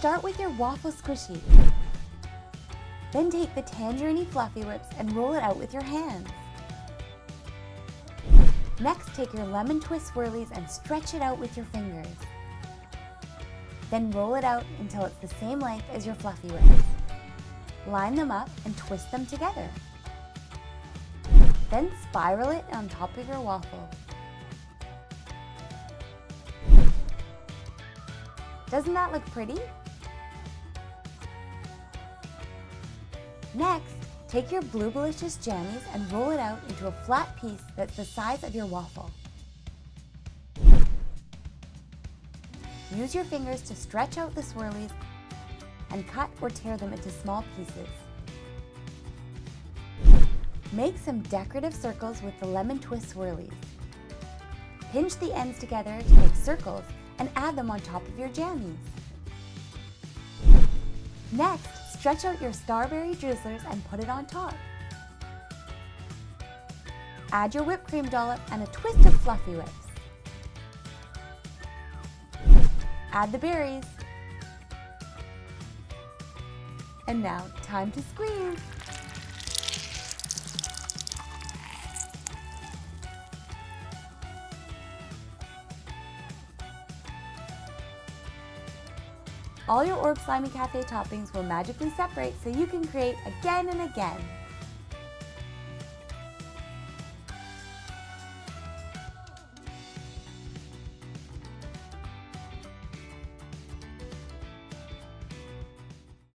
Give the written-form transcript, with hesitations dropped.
Start with your waffle squishy. Then take the Tangerini Fluffiwhipz and roll it out with your hands. Next, take your Lemonitwist Swirleez and stretch it out with your fingers. Then roll it out until it's the same length as your Fluffiwhipz. Line them up and twist them together. Then spiral it on top of your waffle. Doesn't that look pretty? Next, take your Bluebellicious Jameez and roll it out into a flat piece that's the size of your waffle. Use your fingers to stretch out the swirlies and cut or tear them into small pieces. Make some decorative circles with the Lemonitwist Swirleez. Pinch the ends together to make circles and add them on top of your Jameez. Next, stretch out your Starberry Drizzlerz and put it on top. Add your whipped cream dollop and a twist of Fluffiwhipz. Add the berries. And now, time to squeeze. All your ORB Slimi Café toppings will magically separate so you can create again and again.